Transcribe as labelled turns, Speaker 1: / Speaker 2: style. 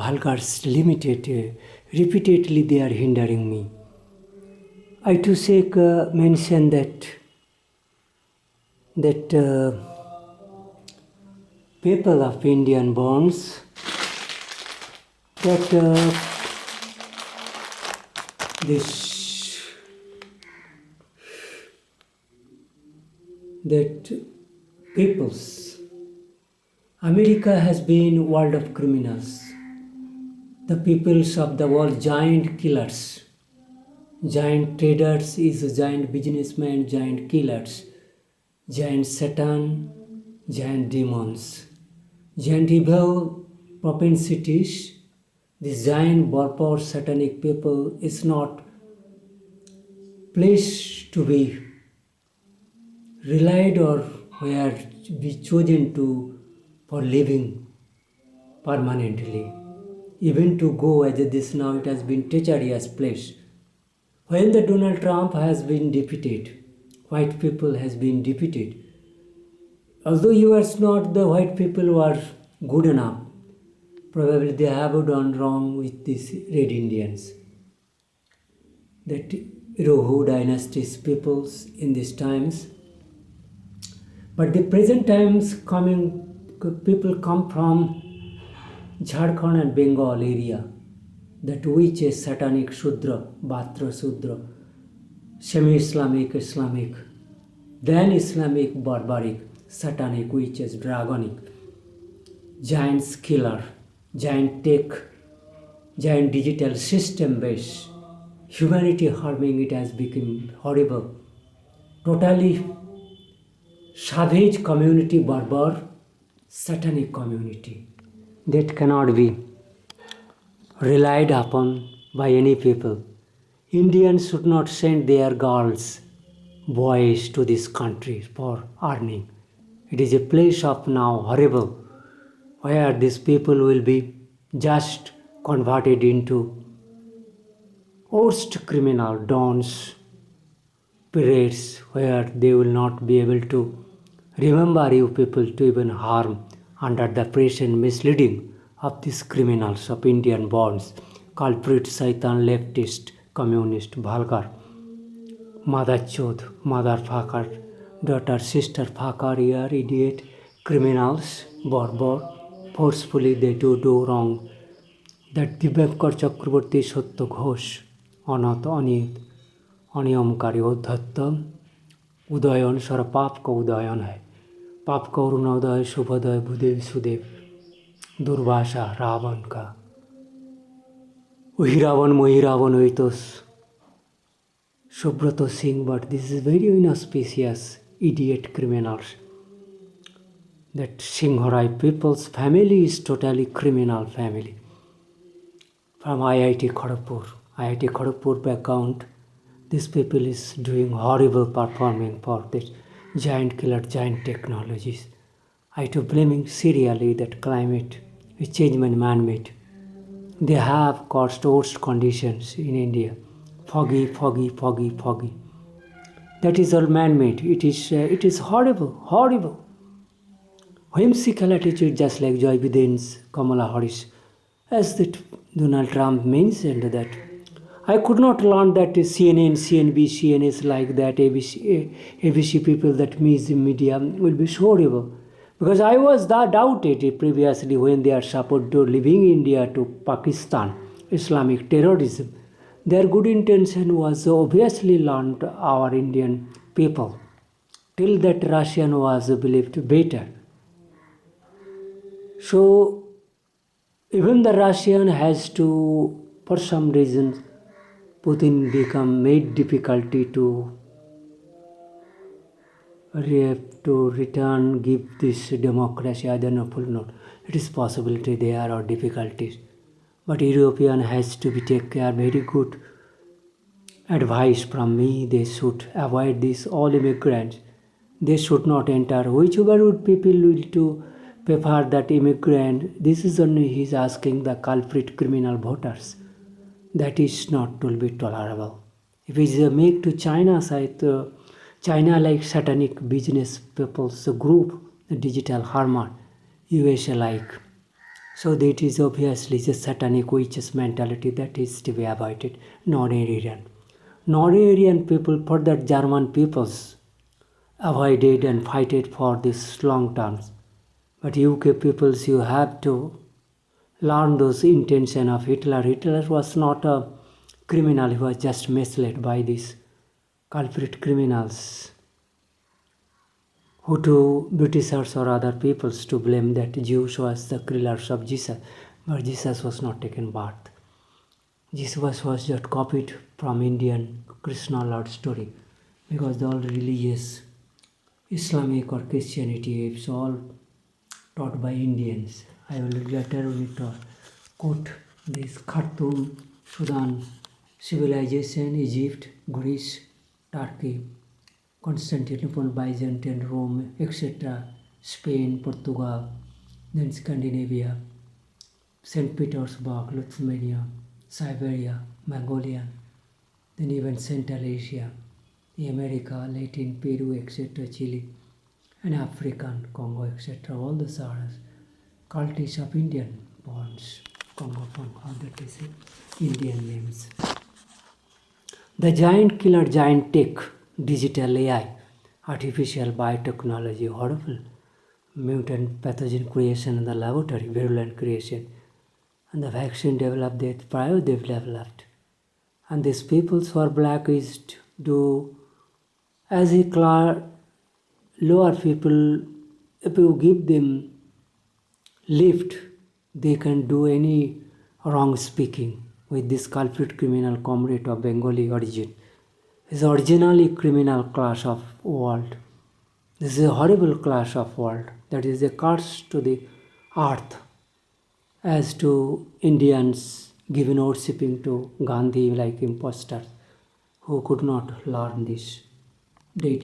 Speaker 1: Bhalkars limited, repeatedly they are hindering me. I to say mention that people of Indian bonds that peoples. America has been world of criminals. The peoples of the world, giant killers. Giant traders is giant businessmen, giant killers. Giant Satan, giant demons. Giant evil propensities. This giant barbar satanic people is not place to be relied or where be chosen to for living permanently. Even to go as this now it has been treacherous place. When the Donald Trump has been defeated, white people has been defeated. Although US not the white people were good enough, probably they have done wrong with these red Indians. That Rohu dynasty's peoples in these times. But the present times people come from Jharkhand and Bengal area, that which is satanic Shudra, Bhatra Shudra, semi-Islamic, Islamic, then Islamic, barbaric, satanic, which is dragonic, giant killer, giant tech, giant digital system based, humanity harming, it has become horrible, totally savage community, barbar, satanic community that cannot be relied upon by any people. Indians should not send their girls, boys to this country for earning. It is a place of now horrible, where these people will be just converted into worst criminal dons, periods, where they will not be able to remember you people to even harm under the pressure and misleading of these criminals of Indian bonds, culprit, Satan, leftist, communist, vulgar, mother chod, mother fucker, daughter, sister fucker, here, idiot, criminals, barbar, forcefully they do wrong. That Dibankar Chakraborty, Satya Ghosh, Anat, Anit, अनियमकारी उद्धत्त Udayan सारा पाप का उदयन है, पाप का अरुणोदय शुभोदय भूदेव सुदेव दुर्वासा रावण का वही रावण हुई तो Subrat Singh. But this is very inauspicious idiot criminals. That Singharai people's family is totally criminal family. From IIT Kharagpur background, these people is doing horrible performing for this giant killer, giant technologies. I to blaming serially that climate is changement man-made. They have caused worst conditions in India. Foggy. That is all man-made. It is horrible. Whimsical attitude, just like Joy Biden's Kamala Harris. As that Donald Trump mentioned that I could not learn that CNN, CNBC, CNS like that, ABC people, that media will be so horrible. Because I was doubted previously when they are supported to leaving India to Pakistan, Islamic terrorism. Their good intention was obviously learned our Indian people. Till that Russian was believed better. So even the Russian has to, for some reason, Putin made difficulty to return, give this democracy. I don't know, full note. It is possibility there are difficulties. But European has to be take care, very good advice from me. They should avoid this, all immigrants. They should not enter. Whichever would people will to prefer that immigrant, this is only he is asking the culprit criminal voters. That is not will be tolerable. If it is make to China side, China like satanic business people's group, the digital harmer, USA like So that is obviously the satanic witches mentality that is to be avoided. Non-Aryan. Non-Aryan people, for that German peoples, avoided and fighted for this long terms. But UK peoples, you have to learn those intention of Hitler. Hitler was not a criminal, he was just misled by these culprit criminals who to Britishers or other peoples to blame that Jews was the killers of Jesus, but Jesus was not taken birth. Jesus was just copied from Indian Krishna Lord story, because the all religious Islamic or Christianity is all taught by Indians. I will later quote this Khartoum, Sudan, civilization, Egypt, Greece, Turkey, Constantinople, Byzantine, Rome, etc., Spain, Portugal, then Scandinavia, St. Petersburg, Lithuania, Siberia, Mongolia, then even Central Asia, the America, Latin, Peru, etc., Chile, and African, Congo, etc. All these are cultists of Indian bonds. Congo, all that is Indian names. The giant killer, giant tech, digital AI, artificial biotechnology, horrible mutant pathogen creation in the laboratory, virulent creation, and the vaccine developed that prior developed. And these peoples who are black is to do as a lower people, if you give them lift, they can do any wrong speaking with this culprit criminal comrade of Bengali origin. Is originally criminal class of world. This is a horrible class of world that is a curse to the earth, as to Indians giving worshipping to Gandhi like imposters who could not learn this.